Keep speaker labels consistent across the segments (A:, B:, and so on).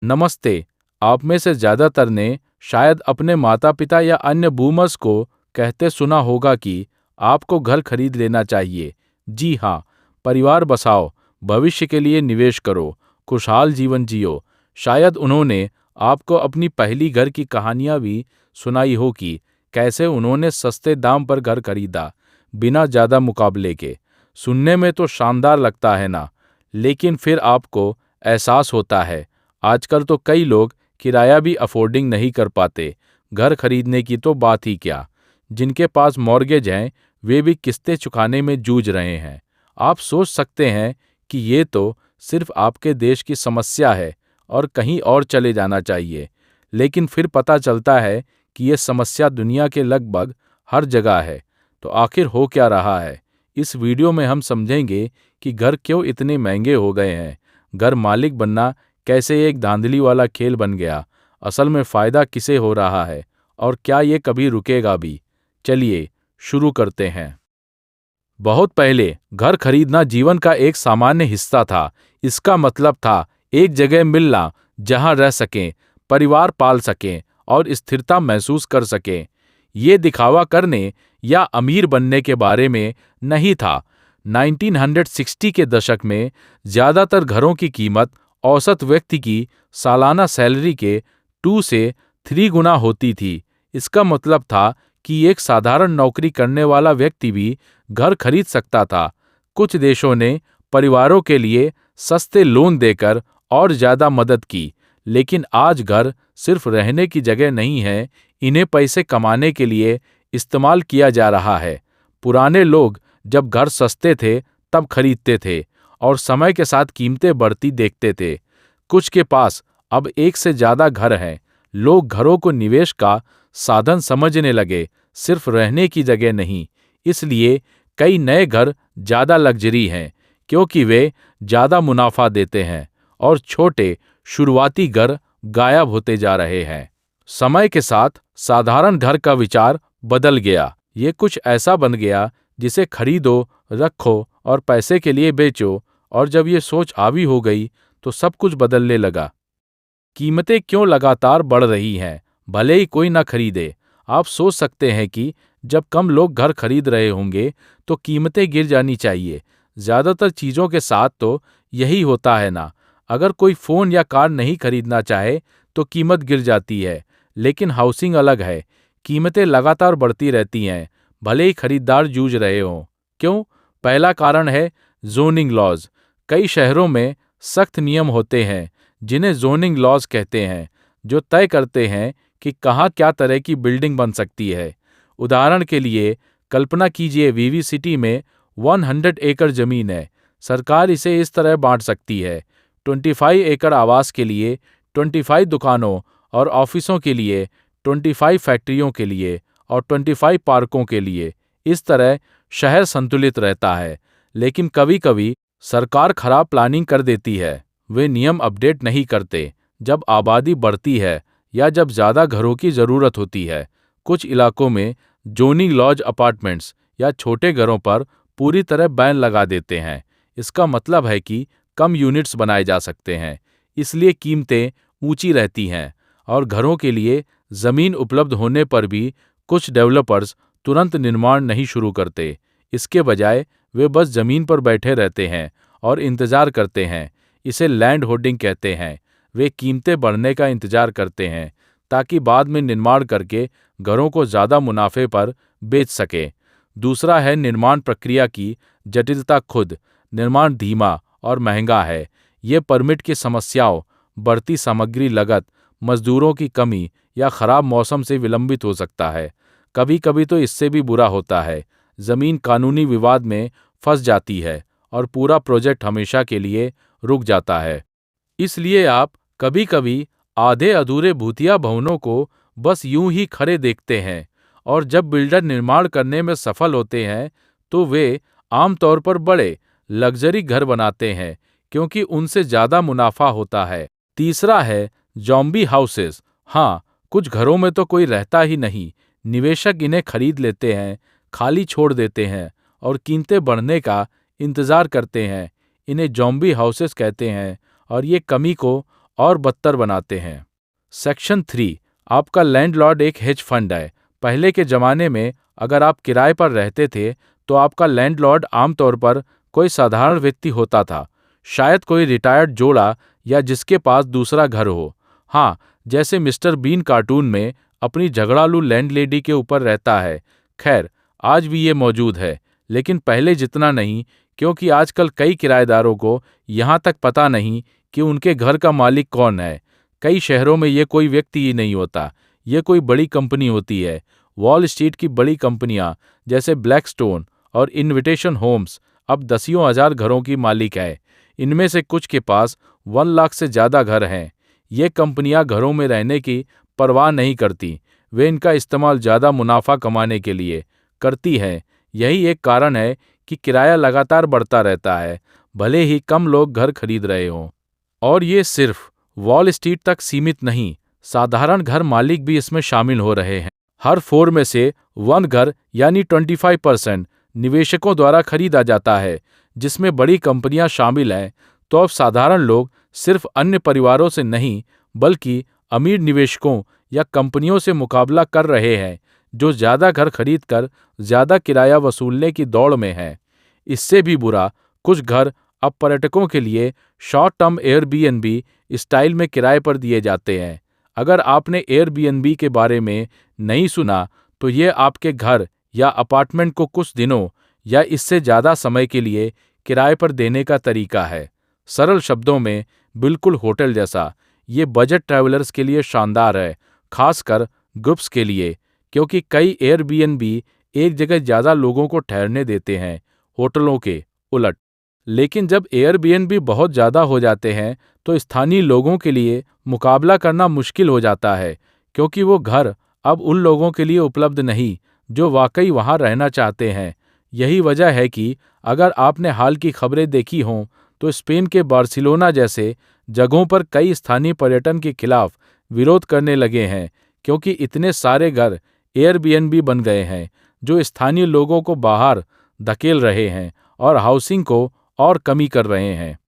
A: नमस्ते। आप में से ज़्यादातर ने शायद अपने माता-पिता या अन्य बूमर्स को कहते सुना होगा कि आपको घर खरीद लेना चाहिए। जी हाँ, परिवार बसाओ, भविष्य के लिए निवेश करो, खुशहाल जीवन जियो। शायद उन्होंने आपको अपनी पहली घर की कहानियाँ भी सुनाई हो कि कैसे उन्होंने सस्ते दाम पर घर खरीदा, बिना ज़्यादा मुकाबले के। सुनने में तो शानदार लगता है ना? लेकिन फिर आपको एहसास होता है आजकल तो कई लोग किराया भी अफोर्डिंग नहीं कर पाते, घर खरीदने की तो बात ही क्या। जिनके पास मॉर्गेज हैं, वे भी किस्तें चुकाने में जूझ रहे हैं। आप सोच सकते हैं कि ये तो सिर्फ आपके देश की समस्या है और कहीं और चले जाना चाहिए। लेकिन फिर पता चलता है कि ये समस्या दुनिया के लगभग हर जगह है। तो आखिर हो क्या रहा है? इस वीडियो में हम समझेंगे कि घर क्यों इतने महंगे हो गए हैं, घर मालिक बनना कैसे एक धांधली वाला खेल बन गया, असल में फायदा किसे हो रहा है और क्या ये कभी रुकेगा भी। चलिए शुरू करते हैं। बहुत पहले घर खरीदना जीवन का एक सामान्य हिस्सा था। इसका मतलब था एक जगह मिलना जहां रह सकें, परिवार पाल सकें और स्थिरता महसूस कर सकें। ये दिखावा करने या अमीर बनने के बारे में नहीं था। 1960 के दशक में ज्यादातर घरों की कीमत औसत व्यक्ति की सालाना सैलरी के 2 से 3 गुना होती थी। इसका मतलब था कि एक साधारण नौकरी करने वाला व्यक्ति भी घर खरीद सकता था। कुछ देशों ने परिवारों के लिए सस्ते लोन देकर और ज्यादा मदद की, लेकिन आज घर सिर्फ रहने की जगह नहीं है, इन्हें पैसे कमाने के लिए इस्तेमाल किया जा रहा है। पुराने लोग जब घर सस्ते थे तब खरीदते थे और समय के साथ कीमतें बढ़ती देखते थे। कुछ के पास अब एक से ज्यादा घर हैं। लोग घरों को निवेश का साधन समझने लगे, सिर्फ रहने की जगह नहीं। इसलिए कई नए घर ज्यादा लग्जरी हैं क्योंकि वे ज्यादा मुनाफा देते हैं और छोटे शुरुआती घर गायब होते जा रहे हैं। समय के साथ साधारण घर का विचार बदल गया। ये कुछ ऐसा बन गया जिसे खरीदो, रखो और पैसे के लिए बेचो, और जब ये सोच हावी हो गई तो सब कुछ बदलने लगा। कीमतें क्यों लगातार बढ़ रही हैं, भले ही कोई ना खरीदे? आप सोच सकते हैं कि जब कम लोग घर खरीद रहे होंगे तो कीमतें गिर जानी चाहिए। ज्यादातर चीजों के साथ तो यही होता है ना। अगर कोई फोन या कार नहीं खरीदना चाहे तो कीमत गिर जाती है। लेकिन हाउसिंग अलग है, कीमतें लगातार बढ़ती रहती हैं, भले ही खरीदार जूझ रहे हों। क्यों? पहला कारण है जोनिंग लॉज। कई शहरों में सख्त नियम होते हैं जिन्हें जोनिंग लॉज कहते हैं, जो तय करते हैं कि कहाँ क्या तरह की बिल्डिंग बन सकती है। उदाहरण के लिए कल्पना कीजिए वीवी सिटी में 100 एकड़ जमीन है। सरकार इसे इस तरह बांट सकती है: 25 एकड़ आवास के लिए, 25 दुकानों और ऑफिसों के लिए, 25 फैक्ट्रियों के लिए और 25 पार्कों के लिए। इस तरह शहर संतुलित रहता है। लेकिन कभी कभी सरकार खराब प्लानिंग कर देती है। वे नियम अपडेट नहीं करते जब आबादी बढ़ती है या जब ज्यादा घरों की जरूरत होती है। कुछ इलाकों में जोनिंग लॉज अपार्टमेंट्स या छोटे घरों पर पूरी तरह बैन लगा देते हैं। इसका मतलब है कि कम यूनिट्स बनाए जा सकते हैं, इसलिए कीमतें ऊंची रहती हैं। और घरों के लिए जमीन उपलब्ध होने पर भी कुछ डेवलपर्स तुरंत निर्माण नहीं शुरू करते। इसके बजाय वे बस जमीन पर बैठे रहते हैं और इंतजार करते हैं। इसे लैंड होल्डिंग कहते हैं। वे कीमतें बढ़ने का इंतजार करते हैं ताकि बाद में निर्माण करके घरों को ज्यादा मुनाफे पर बेच सके। दूसरा है निर्माण प्रक्रिया की जटिलता। खुद निर्माण धीमा और महंगा है। ये परमिट की समस्याओं, बढ़ती सामग्री लागत, मजदूरों की कमी या खराब मौसम से विलंबित हो सकता है। कभी कभी तो इससे भी बुरा होता है, जमीन कानूनी विवाद में फंस जाती है और पूरा प्रोजेक्ट हमेशा के लिए रुक जाता है। इसलिए आप कभी कभी आधे अधूरे भूतिया भवनों को बस यूं ही खड़े देखते हैं। और जब बिल्डर निर्माण करने में सफल होते हैं तो वे आमतौर पर बड़े लग्जरी घर बनाते हैं क्योंकि उनसे ज्यादा मुनाफा होता है। तीसरा है जॉम्बी हाउसेस। हाँ, कुछ घरों में तो कोई रहता ही नहीं। निवेशक इन्हें खरीद लेते हैं, खाली छोड़ देते हैं और कीमतें बढ़ने का इंतजार करते हैं। इन्हें जॉम्बी हाउसेस कहते हैं और ये कमी को और बदतर बनाते हैं। सेक्शन 3, आपका लैंडलॉर्ड एक हेज फंड है। पहले के जमाने में अगर आप किराए पर रहते थे तो आपका लैंडलॉर्ड आमतौर पर कोई साधारण व्यक्ति होता था, शायद कोई रिटायर्ड जोड़ा या जिसके पास दूसरा घर हो। हाँ, जैसे मिस्टर बीन कार्टून में अपनी झगड़ालू लैंडलेडी के ऊपर रहता है। खैर, आज भी ये मौजूद है, लेकिन पहले जितना नहीं, क्योंकि आजकल कई किराएदारों को यहाँ तक पता नहीं कि उनके घर का मालिक कौन है। कई शहरों में ये कोई व्यक्ति ही नहीं होता, ये कोई बड़ी कंपनी होती है। वॉल स्ट्रीट की बड़ी कंपनियां जैसे ब्लैकस्टोन और इनविटेशन होम्स अब दसियों हजार घरों की मालिक है। इनमें से कुछ के पास 1 लाख से ज्यादा घर हैं। ये कंपनियां घरों में रहने की परवाह नहीं करती, वे इनका इस्तेमाल ज्यादा मुनाफा कमाने के लिए करती हैं। यही एक कारण है कि किराया लगातार बढ़ता रहता है, भले ही कम लोग घर खरीद रहे हों। और ये सिर्फ वॉल स्ट्रीट तक सीमित नहीं, साधारण घर मालिक भी इसमें शामिल हो रहे हैं। हर 4 में से 1 घर यानी 25% निवेशकों द्वारा खरीदा जाता है, जिसमें बड़ी कंपनियां शामिल हैं। तो अब साधारण लोग सिर्फ अन्य परिवारों से नहीं, बल्कि अमीर निवेशकों या कंपनियों से मुकाबला कर रहे हैं जो ज्यादा घर खरीदकर ज्यादा किराया वसूलने की दौड़ में हैं। इससे भी बुरा, कुछ घर अब पर्यटकों के लिए शॉर्ट टर्म एयरबीएनबी स्टाइल में किराए पर दिए जाते हैं। अगर आपने एयरबीएनबी के बारे में नहीं सुना, तो ये आपके घर या अपार्टमेंट को कुछ दिनों या इससे ज़्यादा समय के लिए किराए पर देने का तरीका है। सरल शब्दों में, बिल्कुल होटल जैसा। ये बजट ट्रैवलर्स के लिए शानदार है, खासकर ग्रुप्स के लिए, क्योंकि कई एयरबीएनबी एक जगह ज़्यादा लोगों को ठहरने देते हैं, होटलों के उलट। लेकिन जब एयरबीएनबी बहुत ज़्यादा हो जाते हैं तो स्थानीय लोगों के लिए मुकाबला करना मुश्किल हो जाता है, क्योंकि वो घर अब उन लोगों के लिए उपलब्ध नहीं जो वाकई वहाँ रहना चाहते हैं। यही वजह है कि अगर आपने हाल की खबरें देखी हों, तो स्पेन के बार्सिलोना जैसे जगहों पर कई स्थानीय पर्यटन के खिलाफ विरोध करने लगे हैं, क्योंकि इतने सारे घर एयरबीएनबी बन गए हैं जो स्थानीय लोगों को बाहर धकेल रहे हैं और हाउसिंग को और कमी कर रहे हैं।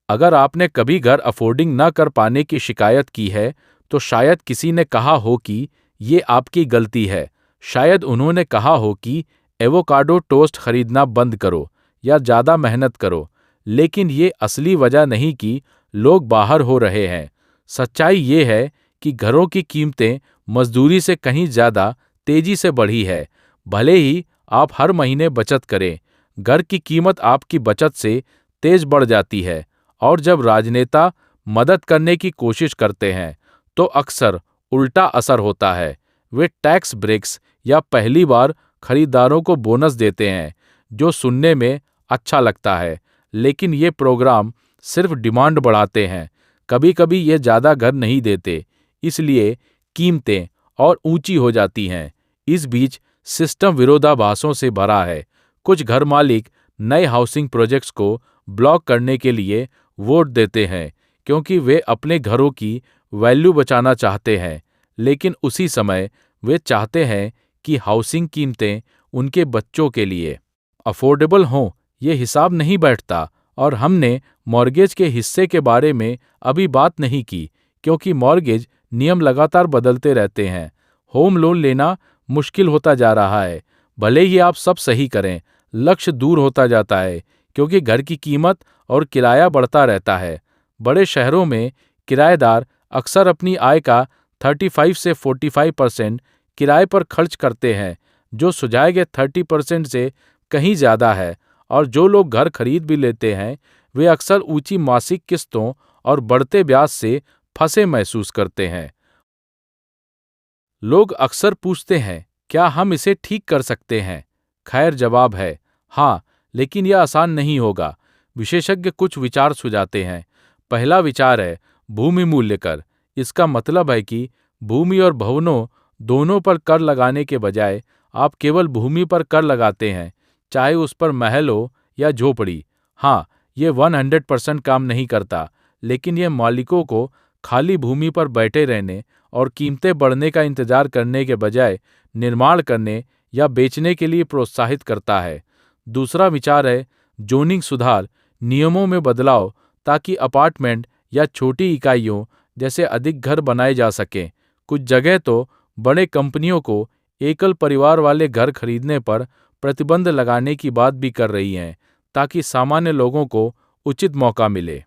A: अगर आपने कभी घर अफोर्डिंग न कर पाने की शिकायत की है, तो शायद किसी ने कहा हो कि ये आपकी गलती है। शायद उन्होंने कहा हो कि एवोकाडो टोस्ट खरीदना बंद करो या ज़्यादा मेहनत करो, लेकिन ये असली वजह नहीं कि लोग बाहर हो रहे हैं। सच्चाई ये है कि घरों की कीमतें मजदूरी से कहीं ज़्यादा तेजी से बढ़ी है। भले ही आप हर महीने बचत करें, घर की कीमत आपकी बचत से तेज बढ़ जाती है। और जब राजनेता मदद करने की कोशिश करते हैं, तो अक्सर उल्टा असर होता है। वे टैक्स ब्रेक्स या पहली बार खरीदारों को बोनस देते हैं, जो सुनने में अच्छा लगता है, लेकिन ये प्रोग्राम सिर्फ डिमांड बढ़ाते हैं। कभी कभी ये ज़्यादा घर नहीं देते, इसलिए कीमतें और ऊंची हो जाती हैं। इस बीच सिस्टम विरोधाभासों से भरा है। कुछ घर मालिक नए हाउसिंग प्रोजेक्ट्स को ब्लॉक करने के लिए वोट देते हैं, क्योंकि वे अपने घरों की वैल्यू बचाना चाहते हैं, लेकिन उसी समय वे चाहते हैं कि हाउसिंग कीमतें उनके बच्चों के लिए अफोर्डेबल हों। ये हिसाब नहीं बैठता। और हमने मॉर्गेज के हिस्से के बारे में अभी बात नहीं की, क्योंकि मॉर्गेज नियम लगातार बदलते रहते हैं। होम लोन लेना मुश्किल होता जा रहा है। भले ही आप सब सही करें, लक्ष्य दूर होता जाता है, क्योंकि घर की कीमत और किराया बढ़ता रहता है। बड़े शहरों में किराएदार अक्सर अपनी आय का 35 से 45% किराए पर खर्च करते हैं, जो सुझाए गए 30% से कहीं ज़्यादा है। और जो लोग घर खरीद भी लेते हैं, वे अक्सर ऊंची मासिक किस्तों और बढ़ते ब्याज से फंसे महसूस करते हैं। लोग अक्सर पूछते हैं, क्या हम इसे ठीक कर सकते हैं? खैर, जवाब है हाँ, लेकिन यह आसान नहीं होगा। विशेषज्ञ कुछ विचार सुझाते हैं। पहला विचार है भूमि मूल्य कर। इसका मतलब है कि भूमि और भवनों दोनों पर कर लगाने के बजाय आप केवल भूमि पर कर लगाते हैं, चाहे उस पर महल हो या झोपड़ी। हाँ, ये 100% काम नहीं करता, लेकिन यह मालिकों को खाली भूमि पर बैठे रहने और कीमतें बढ़ने का इंतजार करने के बजाय निर्माण करने या बेचने के लिए प्रोत्साहित करता है। दूसरा विचार है जोनिंग सुधार, नियमों में बदलाव ताकि अपार्टमेंट या छोटी इकाइयों जैसे अधिक घर बनाए जा सकें। कुछ जगह तो बड़े कंपनियों को एकल परिवार वाले घर खरीदने पर प्रतिबंध लगाने की बात भी कर रही हैं, ताकि सामान्य लोगों को उचित मौका मिले।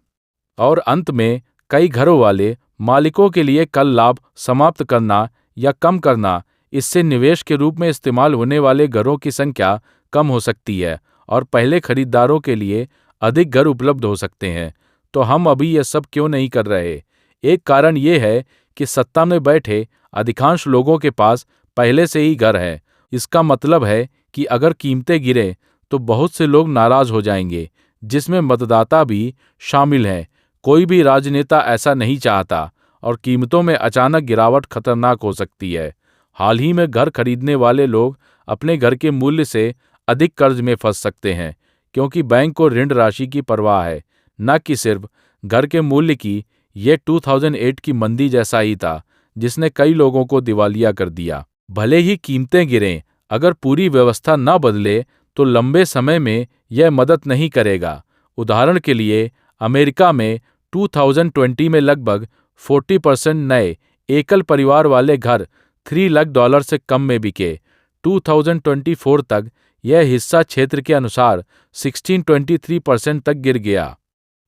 A: और अंत में, कई घरों वाले मालिकों के लिए कल लाभ समाप्त करना या कम करना, इससे निवेश के रूप में इस्तेमाल होने वाले घरों की संख्या कम हो सकती है और पहले खरीदारों के लिए अधिक घर उपलब्ध हो सकते हैं। तो हम अभी यह सब क्यों नहीं कर रहे? एक कारण ये है कि सत्ता में बैठे अधिकांश लोगों के पास पहले से ही घर है। इसका मतलब है कि अगर कीमतें गिरे तो बहुत से लोग नाराज हो जाएंगे, जिसमें मतदाता भी शामिल हैं। कोई भी राजनेता ऐसा नहीं चाहता और कीमतों में अचानक गिरावट खतरनाक हो सकती है। हाल ही में घर खरीदने वाले लोग अपने घर के मूल्य से अधिक कर्ज में फंस सकते हैं, क्योंकि बैंक को ऋण राशि की परवाह है, न कि सिर्फ घर के मूल्य की। ये 2008 की मंदी जैसा ही था, जिसने कई लोगों को दिवालिया कर दिया। भले ही कीमतें गिरें, अगर पूरी व्यवस्था न बदले तो लंबे समय में यह मदद नहीं करेगा। उदाहरण के लिए, अमेरिका में 2020 में लगभग 40% नए एकल परिवार वाले घर $3 लाख से कम में बिके। 2024 तक यह हिस्सा क्षेत्र के अनुसार 1623% तक गिर गया।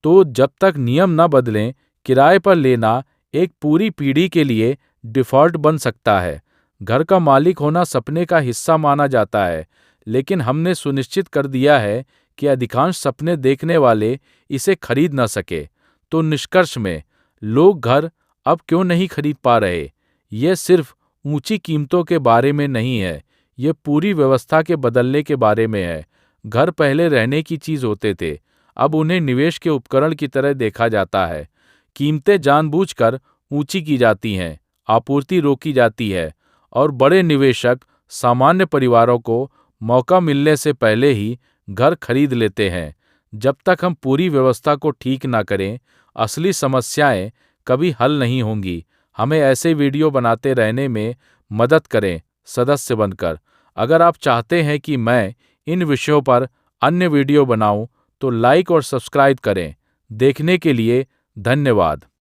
A: तो जब तक नियम न बदलें, किराए पर लेना एक पूरी पीढ़ी के लिए डिफॉल्ट बन सकता है। घर का मालिक होना सपने का हिस्सा माना जाता है, लेकिन हमने सुनिश्चित कर दिया है कि अधिकांश सपने देखने वाले इसे खरीद न सके। तो निष्कर्ष में, लोग घर अब क्यों नहीं खरीद पा रहे? ये सिर्फ ऊंची कीमतों के बारे में नहीं है, ये पूरी व्यवस्था के बदलने के बारे में है। घर पहले रहने की चीज होते थे, अब उन्हें निवेश के उपकरण की तरह देखा जाता है। कीमतें जानबूझकर ऊंची की जाती हैं, आपूर्ति रोकी जाती है और बड़े निवेशक सामान्य परिवारों को मौका मिलने से पहले ही घर खरीद लेते हैं। जब तक हम पूरी व्यवस्था को ठीक ना करें, असली समस्याएं कभी हल नहीं होंगी। हमें ऐसे वीडियो बनाते रहने में मदद करें सदस्य बनकर। अगर आप चाहते हैं कि मैं इन विषयों पर अन्य वीडियो बनाऊं, तो लाइक और सब्सक्राइब करें। देखने के लिए धन्यवाद।